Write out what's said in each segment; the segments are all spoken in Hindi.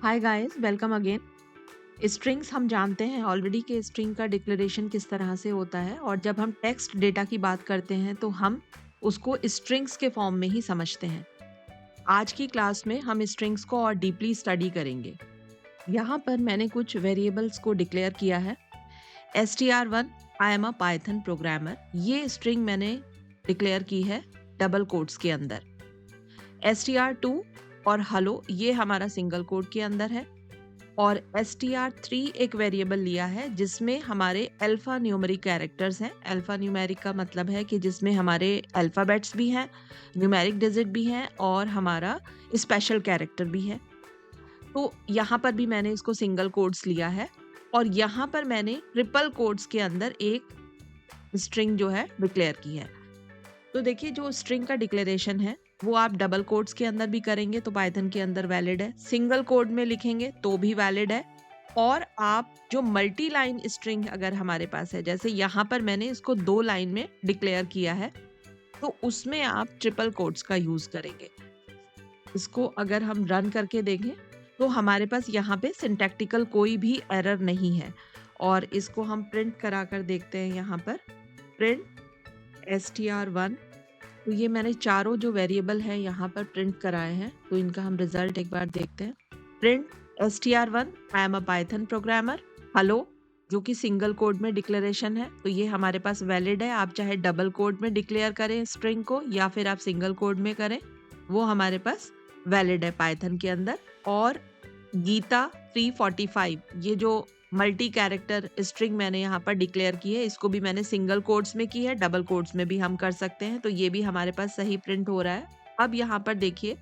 Hi guys, welcome again. Strings हम जानते हैं ऑलरेडी कि स्ट्रिंग का डिक्लेरेशन किस तरह से होता है, और जब हम टेक्स्ट डेटा की बात करते हैं तो हम उसको स्ट्रिंग्स के फॉर्म में ही समझते हैं। आज की क्लास में हम स्ट्रिंग्स को और डीपली स्टडी करेंगे। यहाँ पर मैंने कुछ वेरिएबल्स को डिक्लेयर किया है। str1 I am a Python programmer, ये स्ट्रिंग मैंने डिक्लेयर की है डबल कोट्स के अंदर। str2 और हेलो ये हमारा सिंगल कोट के अंदर है, और str3 एक वेरिएबल लिया है जिसमें हमारे अल्फा न्यूमेरिक कैरेक्टर्स हैं। अल्फा न्यूमेरिक का मतलब है कि जिसमें हमारे अल्फ़ाबेट्स भी हैं, न्यूमेरिक डिजिट भी हैं और हमारा स्पेशल कैरेक्टर भी है। तो यहाँ पर भी मैंने इसको सिंगल कोट्स लिया है, और यहाँ पर मैंने ट्रिपल कोट्स के अंदर एक स्ट्रिंग जो है डिक्लेयर की है। तो देखिए, जो स्ट्रिंग का डिक्लेरेशन है वो आप डबल कोट्स के अंदर भी करेंगे तो पाइथन के अंदर वैलिड है, सिंगल कोड में लिखेंगे तो भी वैलिड है, और आप जो मल्टी लाइन स्ट्रिंग अगर हमारे पास है, जैसे यहाँ पर मैंने इसको 2 लाइन में डिक्लेयर किया है, तो उसमें आप ट्रिपल कोट्स का यूज करेंगे। इसको अगर हम रन करके देखें तो हमारे पास यहाँ पे सिंटैक्टिकल कोई भी एरर नहीं है, और इसको हम प्रिंट करा कर देखते हैं। यहाँ पर प्रिंट str1, तो ये मैंने चारों जो वेरिएबल है यहाँ पर प्रिंट कराए हैं, तो इनका हम रिजल्ट एक बार देखते हैं। Print str1 I am a Python programmer, hello, जो कि सिंगल कोड में डिक्लेरेशन है, तो ये हमारे पास वैलिड है। आप चाहे डबल कोड में डिक्लेयर करें स्ट्रिंग को या फिर आप सिंगल कोड में करें, वो हमारे पास वैलिड है पाइथन के अंदर। और गीता 345, ये जो मल्टी कैरेक्टर स्ट्रिंग मैंने यहाँ पर डिक्लेयर की है, इसको भी मैंने सिंगल कोट्स में की है, डबल कोट्स में भी हम कर सकते हैं, तो ये भी हमारे पास सही प्रिंट हो रहा है। अब यहाँ पर देखिए,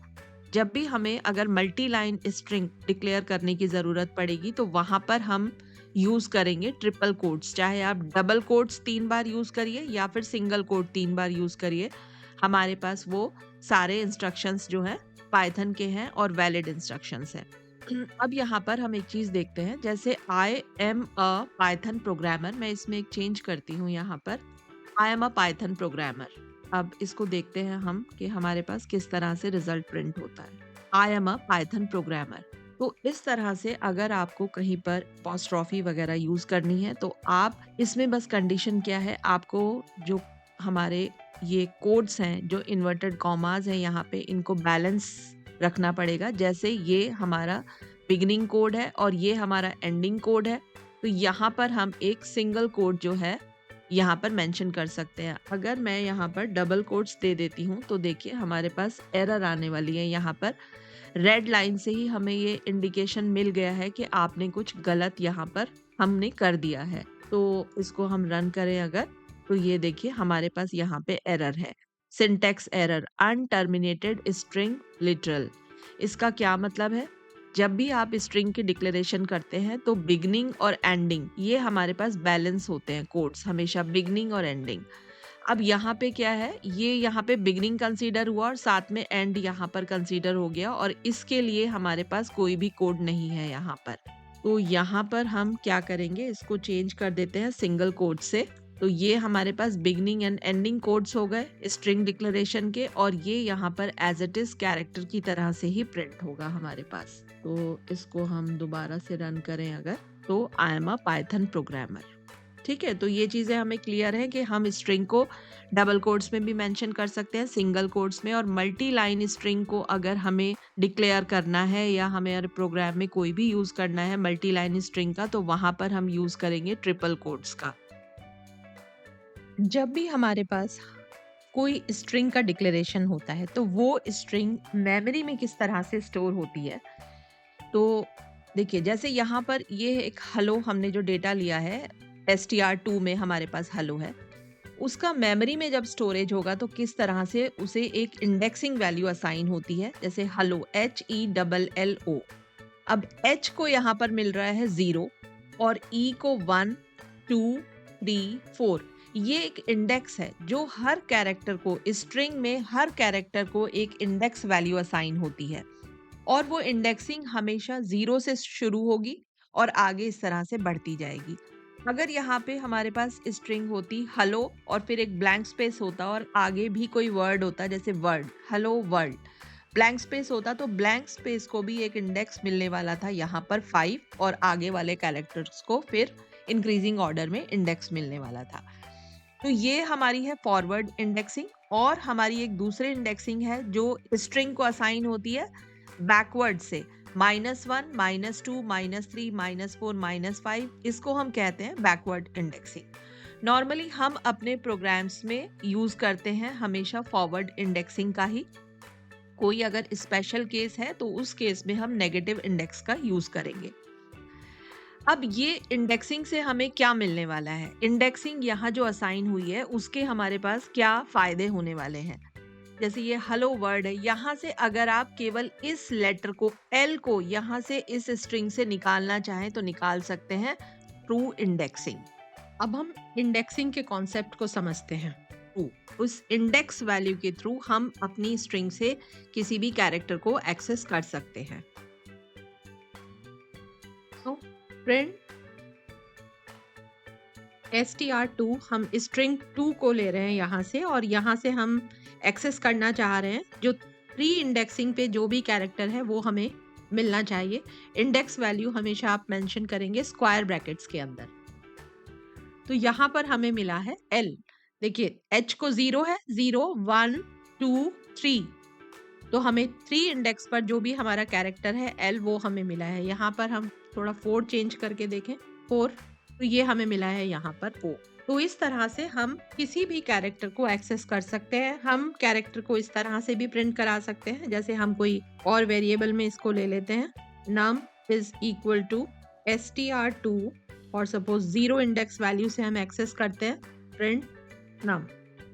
जब भी हमें अगर मल्टी लाइन स्ट्रिंग डिक्लेयर करने की ज़रूरत पड़ेगी तो वहाँ पर हम यूज़ करेंगे ट्रिपल कोट्स। चाहे आप डबल कोट्स 3 बार यूज़ करिए या फिर सिंगल कोट 3 बार यूज़ करिए, हमारे पास वो सारे इंस्ट्रक्शंस जो हैं पाइथन के हैं और वैलिड इंस्ट्रक्शंस हैं। अब यहाँ पर हम एक चीज़ देखते हैं, जैसे I am a Python programmer, मैं इसमें एक चेंज करती हूँ यहाँ पर, I am a Python programmer. अब इसको देखते हैं हम कि हमारे पास किस तरह से रिजल्ट प्रिंट होता है। I am a Python programmer, तो इस तरह से अगर आपको कहीं पर अपॉस्ट्रोफी वगैरह यूज करनी है तो आप इसमें बस कंडीशन क्या है, आपको जो हमारे ये कोड्स हैं, जो इन्वर्टेड कॉमास हैं यहाँ पे, इनको बैलेंस रखना पड़ेगा। जैसे ये हमारा बिगिनिंग कोड है और ये हमारा एंडिंग कोड है, तो यहाँ पर हम एक सिंगल कोड जो है यहाँ पर मेंशन कर सकते हैं। अगर मैं यहाँ पर डबल कोट्स दे देती हूँ तो देखिए हमारे पास एरर आने वाली है। यहाँ पर रेड लाइन से ही हमें ये इंडिकेशन मिल गया है कि आपने कुछ गलत यहाँ पर हमने कर दिया है। तो इसको हम रन करें अगर, तो ये देखिए हमारे पास यहाँ पे एरर है, सिंटैक्स एरर, अनटर्मिनेटेड स्ट्रिंग लिटरल। इसका क्या मतलब है? जब भी आप स्ट्रिंग की डिक्लेरेशन करते हैं तो बिगनिंग और एंडिंग ये हमारे पास बैलेंस होते हैं कोड्स, हमेशा बिगनिंग और एंडिंग। अब यहाँ पे क्या है, ये यहाँ पे बिगनिंग कंसीडर हुआ और साथ में एंड यहाँ पर कंसीडर हो गया, और इसके लिए हमारे पास कोई भी कोड नहीं है यहाँ पर। तो यहाँ पर हम क्या करेंगे, इसको चेंज कर देते हैं सिंगल कोड से। तो ये हमारे पास बिगनिंग एंड एंडिंग कोड्स हो गए स्ट्रिंग डिक्लेरेशन के, और ये यहाँ पर एज इट इज कैरेक्टर की तरह से ही प्रिंट होगा हमारे पास। तो इसको हम दोबारा से रन करें अगर, तो I am a Python programmer. ठीक है, तो ये चीज़ें हमें क्लियर है कि हम स्ट्रिंग को डबल कोट्स में भी मेंशन कर सकते हैं, सिंगल कोट्स में, और मल्टी लाइन स्ट्रिंग को अगर हमें डिक्लेयर करना है या हमें प्रोग्राम में कोई भी यूज़ करना है मल्टी लाइन स्ट्रिंग का, तो वहाँ पर हम यूज़ करेंगे ट्रिपल कोट्स का। जब भी हमारे पास कोई स्ट्रिंग का डिक्लेरेशन होता है तो वो स्ट्रिंग मेमोरी में किस तरह से स्टोर होती है, तो देखिए जैसे यहाँ पर ये एक हेलो हमने जो डेटा लिया है, str2 में हमारे पास हेलो है, उसका मेमोरी में जब स्टोरेज होगा तो किस तरह से उसे एक इंडेक्सिंग वैल्यू असाइन होती है, जैसे हेलो HELLO। अब H को यहाँ पर मिल रहा है 0 और E को 1 2 3 4। ये एक इंडेक्स है जो हर कैरेक्टर को, स्ट्रिंग में हर कैरेक्टर को एक इंडेक्स वैल्यू असाइन होती है, और वो इंडेक्सिंग हमेशा 0 से शुरू होगी और आगे इस तरह से बढ़ती जाएगी। अगर यहाँ पे हमारे पास स्ट्रिंग होती हेलो और फिर एक ब्लैंक स्पेस होता और आगे भी कोई वर्ड होता, जैसे word, hello world, blank space होता तो ब्लैंक स्पेस को भी एक इंडेक्स मिलने वाला था यहाँ पर 5 और आगे वाले कैरेक्टर्स को फिर इंक्रीजिंग ऑर्डर में इंडेक्स मिलने वाला था। तो ये हमारी है फॉरवर्ड इंडेक्सिंग और हमारी एक दूसरी इंडेक्सिंग है जो स्ट्रिंग को असाइन होती है बैकवर्ड से -1, -2, -3, -4, -5 इसको हम कहते हैं बैकवर्ड इंडेक्सिंग। नॉर्मली हम अपने प्रोग्राम्स में यूज करते हैं हमेशा फॉरवर्ड इंडेक्सिंग का ही। कोई अगर स्पेशल केस है तो उस केस में हम नेगेटिव इंडेक्स का यूज करेंगे। अब ये इंडेक्सिंग से हमें क्या मिलने वाला है? इंडेक्सिंग यहाँ जो असाइन हुई है उसके हमारे पास क्या फायदे होने वाले हैं? जैसे ये हेलो वर्ड है, यहाँ से अगर आप केवल इस लेटर को एल को यहाँ से इस स्ट्रिंग से निकालना चाहें तो निकाल सकते हैं ट्रू इंडेक्सिंग। अब हम इंडेक्सिंग के कॉन्सेप्ट को समझते हैं। ट्रू, उस इंडेक्स वैल्यू के थ्रू हम अपनी स्ट्रिंग से किसी भी कैरेक्टर को एक्सेस कर सकते हैं। तो प्रिंट str2 हम स्ट्रिंग 2 को ले रहे हैं यहाँ से और यहाँ से हम एक्सेस करना चाह रहे हैं जो 3 इंडेक्सिंग पे जो भी कैरेक्टर है वो हमें मिलना चाहिए। इंडेक्स वैल्यू हमेशा आप मेंशन करेंगे स्क्वायर ब्रैकेट्स के अंदर। तो यहाँ पर हमें मिला है L। देखिए H को 0 है, 0, 1, 2, 3। तो हमें 3 इंडेक्स पर जो भी हमारा कैरेक्टर है L वो हमें मिला है। यहाँ पर हम थोड़ा 4 चेंज करके देखें, 4, तो ये हमें मिला है यहाँ पर O। तो इस तरह से हम किसी भी कैरेक्टर को एक्सेस कर सकते हैं। हम कैरेक्टर को इस तरह से भी प्रिंट करा सकते हैं, जैसे हम कोई और वेरिएबल में इसको ले लेते हैं, num is equal to str2 और सपोज 0 इंडेक्स वैल्यू से हम एक्सेस करते हैं प्रिंट num।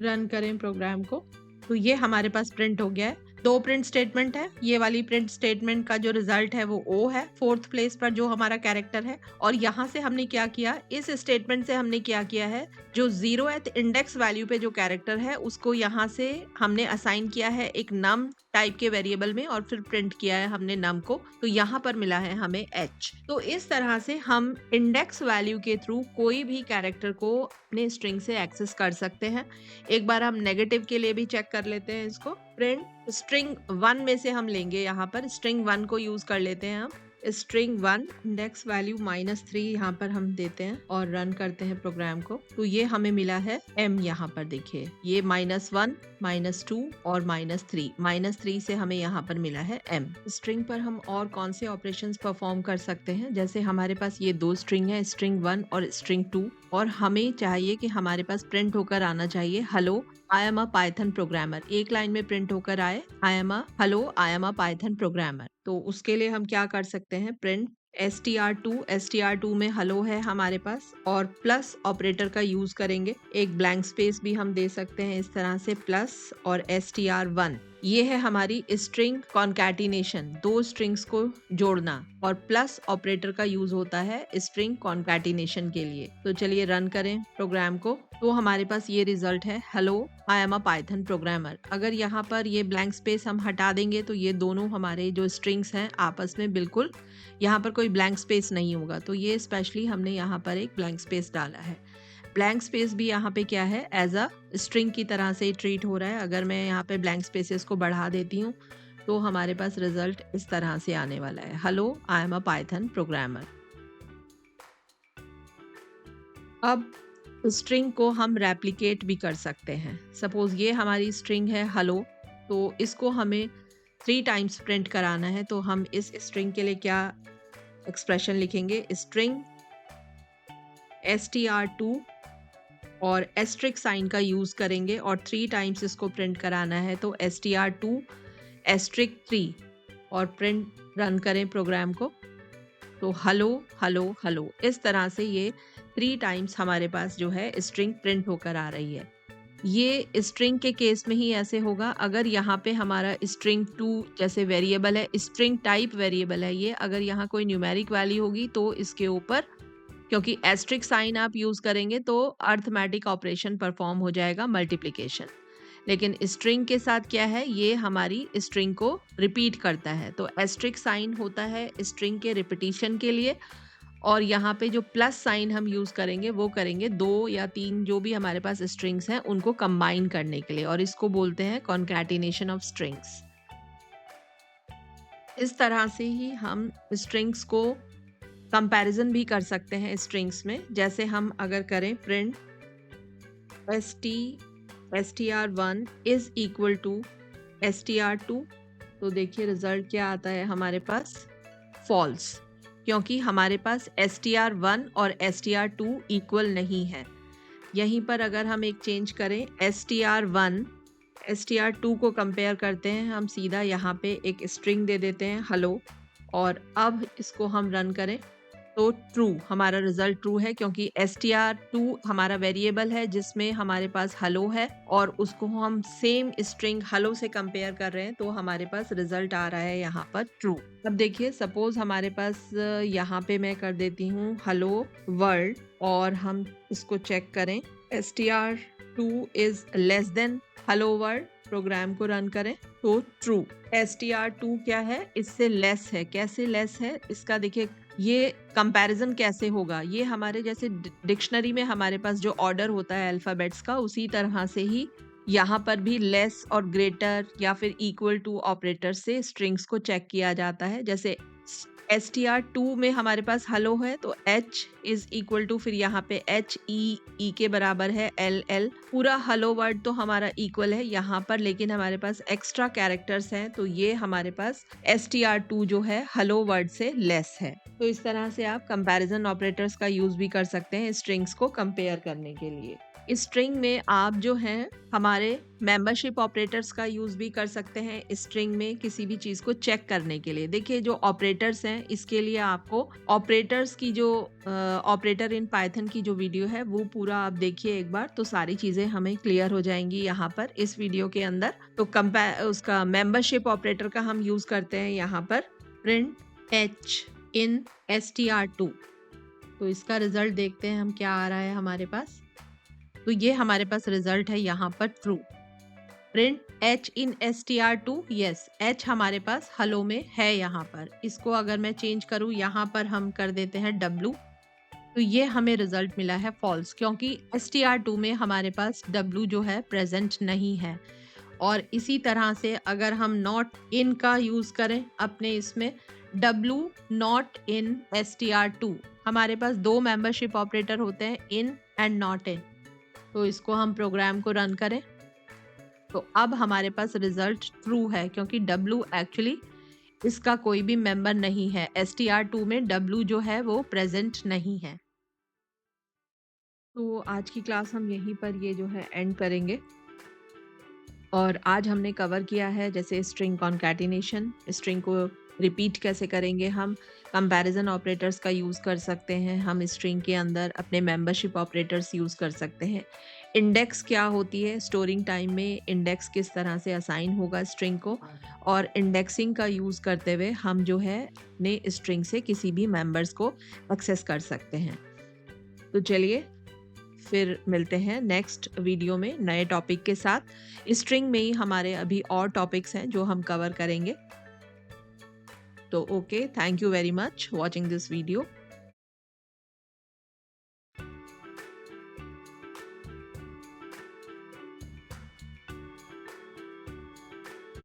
रन करें प्रोग्राम को तो ये हमारे पास प्रिंट हो गया है। 2 प्रिंट स्टेटमेंट है। ये वाली प्रिंट स्टेटमेंट का जो रिजल्ट है वो O है, 4th प्लेस पर जो हमारा कैरेक्टर है। और यहाँ से हमने क्या किया, इस स्टेटमेंट से हमने क्या किया है, जो 0th इंडेक्स वैल्यू पे जो कैरेक्टर है उसको यहाँ से हमने असाइन किया है एक num टाइप के वेरिएबल में और फिर प्रिंट किया है हमने num को, तो यहाँ पर मिला है हमें H। तो इस तरह से हम इंडेक्स वैल्यू के थ्रू कोई भी कैरेक्टर को अपने स्ट्रिंग से एक्सेस कर सकते हैं। एक बार हम नेगेटिव के लिए भी चेक कर लेते हैं इसको। प्रिंट स्ट्रिंग 1 में से हम लेंगे, यहाँ पर स्ट्रिंग 1 को यूज कर लेते हैं हम। स्ट्रिंग 1 इंडेक्स वैल्यू -3 यहाँ पर हम देते हैं और रन करते हैं प्रोग्राम को, तो ये हमें मिला है M। यहाँ पर देखिए ये -1, -2 और -3, -3 से हमें यहाँ पर मिला है M। स्ट्रिंग पर हम और कौन से ऑपरेशंस परफॉर्म कर सकते हैं, जैसे हमारे पास ये 2 स्ट्रिंग है, स्ट्रिंग 1 और स्ट्रिंग 2, और हमें चाहिए कि हमारे पास प्रिंट होकर आना चाहिए hello I am a Python programmer. एक लाइन में प्रिंट होकर आए I am a Python programmer. तो उसके लिए हम क्या कर सकते हैं, प्रिंट str2 में हेलो है हमारे पास और प्लस ऑपरेटर का यूज करेंगे। एक ब्लैंक स्पेस भी हम दे सकते हैं इस तरह से, प्लस और str1। ये है हमारी स्ट्रिंग कॉन्कैटिनेशन, 2 स्ट्रिंग्स को जोड़ना, और प्लस ऑपरेटर का यूज होता है स्ट्रिंग कॉन्कैटिनेशन के लिए। तो चलिए रन करें प्रोग्राम को, तो हमारे पास ये रिजल्ट है hello I am a Python programmer. अगर यहाँ पर ये ब्लैंक स्पेस हम हटा देंगे तो ये दोनों हमारे जो स्ट्रिंग्स हैं आपस में बिल्कुल यहाँ पर कोई ब्लैंक स्पेस नहीं होगा। तो ये स्पेशली हमने यहाँ पर एक ब्लैंक स्पेस डाला है। ब्लैंक स्पेस भी यहाँ पे क्या है, एज अ स्ट्रिंग की तरह से ट्रीट हो रहा है। अगर मैं यहाँ पे ब्लैंक स्पेसेस को बढ़ा देती हूँ तो हमारे पास रिजल्ट इस तरह से आने वाला है, hello I am a Python programmer. अब स्ट्रिंग को हम रेप्लिकेट भी कर सकते हैं। सपोज ये हमारी स्ट्रिंग है हेलो, तो इसको हमें 3 टाइम्स प्रिंट कराना है, तो हम इस स्ट्रिंग के लिए क्या एक्सप्रेशन लिखेंगे, स्ट्रिंग str2 और एस्ट्रिक साइन का यूज करेंगे और 3 टाइम्स इसको प्रिंट कराना है, तो str2 एस्ट्रिक 3 और प्रिंट रन करें प्रोग्राम को, तो हेलो हेलो हेलो, इस तरह से ये 3 टाइम्स हमारे पास जो है स्ट्रिंग प्रिंट होकर आ रही है। ये स्ट्रिंग के केस में ही ऐसे होगा। अगर यहाँ पे हमारा स्ट्रिंग 2 जैसे वेरिएबल है, स्ट्रिंग टाइप वेरिएबल है ये, अगर यहाँ कोई न्यूमेरिक वैल्यू होगी तो इसके ऊपर, क्योंकि एस्ट्रिक साइन आप यूज करेंगे तो अर्थमेटिक ऑपरेशन परफॉर्म हो जाएगा, मल्टीप्लिकेशन। लेकिन स्ट्रिंग के साथ क्या है, ये हमारी स्ट्रिंग को रिपीट करता है, तो एस्ट्रिक साइन होता है स्ट्रिंग के रिपीटिशन के लिए, और यहाँ पे जो प्लस साइन हम यूज करेंगे वो करेंगे 2 या 3 जो भी हमारे पास स्ट्रिंग्स हैं उनको कंबाइन करने के लिए, और इसको बोलते हैं कॉन्कैटिनेशन ऑफ स्ट्रिंग्स। इस तरह से ही हम स्ट्रिंग्स को कंपैरिजन भी कर सकते हैं स्ट्रिंग्स में। जैसे हम अगर करें print str1 is equal to str2, तो देखिए रिजल्ट क्या आता है हमारे पास, फॉल्स, क्योंकि हमारे पास str1 और str2 इक्वल नहीं है। यहीं पर अगर हम एक चेंज करें, str1 str2 को कंपेयर करते हैं, हम सीधा यहाँ पे एक स्ट्रिंग दे देते हैं हेलो, और अब इसको हम रन करें तो ट्रू, हमारा रिजल्ट ट्रू है, क्योंकि str2 हमारा वेरिएबल है जिसमें हमारे पास हेलो है, और उसको हम सेम स्ट्रिंग हेलो से कंपेयर कर रहे हैं, तो हमारे पास रिजल्ट आ रहा है यहाँ पर ट्रू। अब देखिए सपोज हमारे पास यहाँ पे मैं कर देती हूँ हेलो वर्ल्ड, और हम इसको चेक करें, str2 is less than hello world, program को रन करें तो ट्रू। str2 क्या है, इससे लेस है। कैसे लेस है इसका देखिए, ये कंपैरिजन कैसे होगा, ये हमारे जैसे डिक्शनरी में हमारे पास जो ऑर्डर होता है अल्फाबेट्स का, उसी तरह से ही यहाँ पर भी लेस और ग्रेटर या फिर इक्वल टू ऑपरेटर से स्ट्रिंग्स को चेक किया जाता है। जैसे str2 में हमारे पास हेलो है तो h इज इक्वल टू, फिर यहाँ पे h e के बराबर है ll, पूरा हेलो वर्ड तो हमारा इक्वल है यहाँ पर, लेकिन हमारे पास एक्स्ट्रा कैरेक्टर्स हैं, तो ये हमारे पास str2 जो है हेलो वर्ड से लेस है। तो इस तरह से आप कंपैरिजन ऑपरेटर्स का यूज भी कर सकते हैं स्ट्रिंग्स को कंपेयर करने के लिए। स्ट्रिंग में आप जो हैं हमारे मेंबरशिप ऑपरेटर्स का यूज भी कर सकते हैं स्ट्रिंग में किसी भी चीज को चेक करने के लिए। देखिए जो ऑपरेटर्स हैं, इसके लिए आपको ऑपरेटर्स की जो ऑपरेटर इन पाइथन की जो वीडियो है वो पूरा आप देखिए एक बार, तो सारी चीजें हमें क्लियर हो जाएंगी यहाँ पर इस वीडियो के अंदर। तो उसका मेंबरशिप ऑपरेटर का हम यूज करते हैं यहाँ पर प्रिंट h इन str2। तो इसका रिजल्ट देखते हैं हम क्या आ रहा है हमारे पास। तो ये हमारे पास रिजल्ट है यहाँ पर ट्रू। प्रिंट h इन str2, यस h हमारे पास हेलो में है यहाँ पर। इसको अगर मैं चेंज करूँ, यहाँ पर हम कर देते हैं w, तो ये हमें रिजल्ट मिला है फॉल्स, क्योंकि str2 में हमारे पास w जो है प्रेजेंट नहीं है। और इसी तरह से अगर हम नॉट इन का यूज करें अपने इसमें, w नॉट इन str2, हमारे पास दो मेंबरशिप ऑपरेटर होते हैं, इन एंड नॉट इन। तो इसको हम प्रोग्राम को रन करें तो अब हमारे पास रिजल्ट ट्रू है, क्योंकि w एक्चुअली इसका कोई भी मेंबर नहीं है। str2 में w जो है वो प्रेजेंट नहीं है। तो आज की क्लास हम यहीं पर ये जो है एंड करेंगे, और आज हमने कवर किया है जैसे स्ट्रिंग कॉन्कैटिनेशन, स्ट्रिंग को रिपीट कैसे करेंगे हम, कंपैरिजन ऑपरेटर्स का यूज़ कर सकते हैं हम स्ट्रिंग के अंदर, अपने मेंबरशिप ऑपरेटर्स यूज़ कर सकते हैं, इंडेक्स क्या होती है, स्टोरिंग टाइम में इंडेक्स किस तरह से असाइन होगा स्ट्रिंग को, और इंडेक्सिंग का यूज़ करते हुए हम जो है अपने स्ट्रिंग से किसी भी मेंबर्स को एक्सेस कर सकते हैं। तो चलिए फिर मिलते हैं नेक्स्ट वीडियो में नए टॉपिक के साथ। स्ट्रिंग में ही हमारे अभी और टॉपिक्स हैं जो हम कवर करेंगे। तो okay, thank you very much watching this video.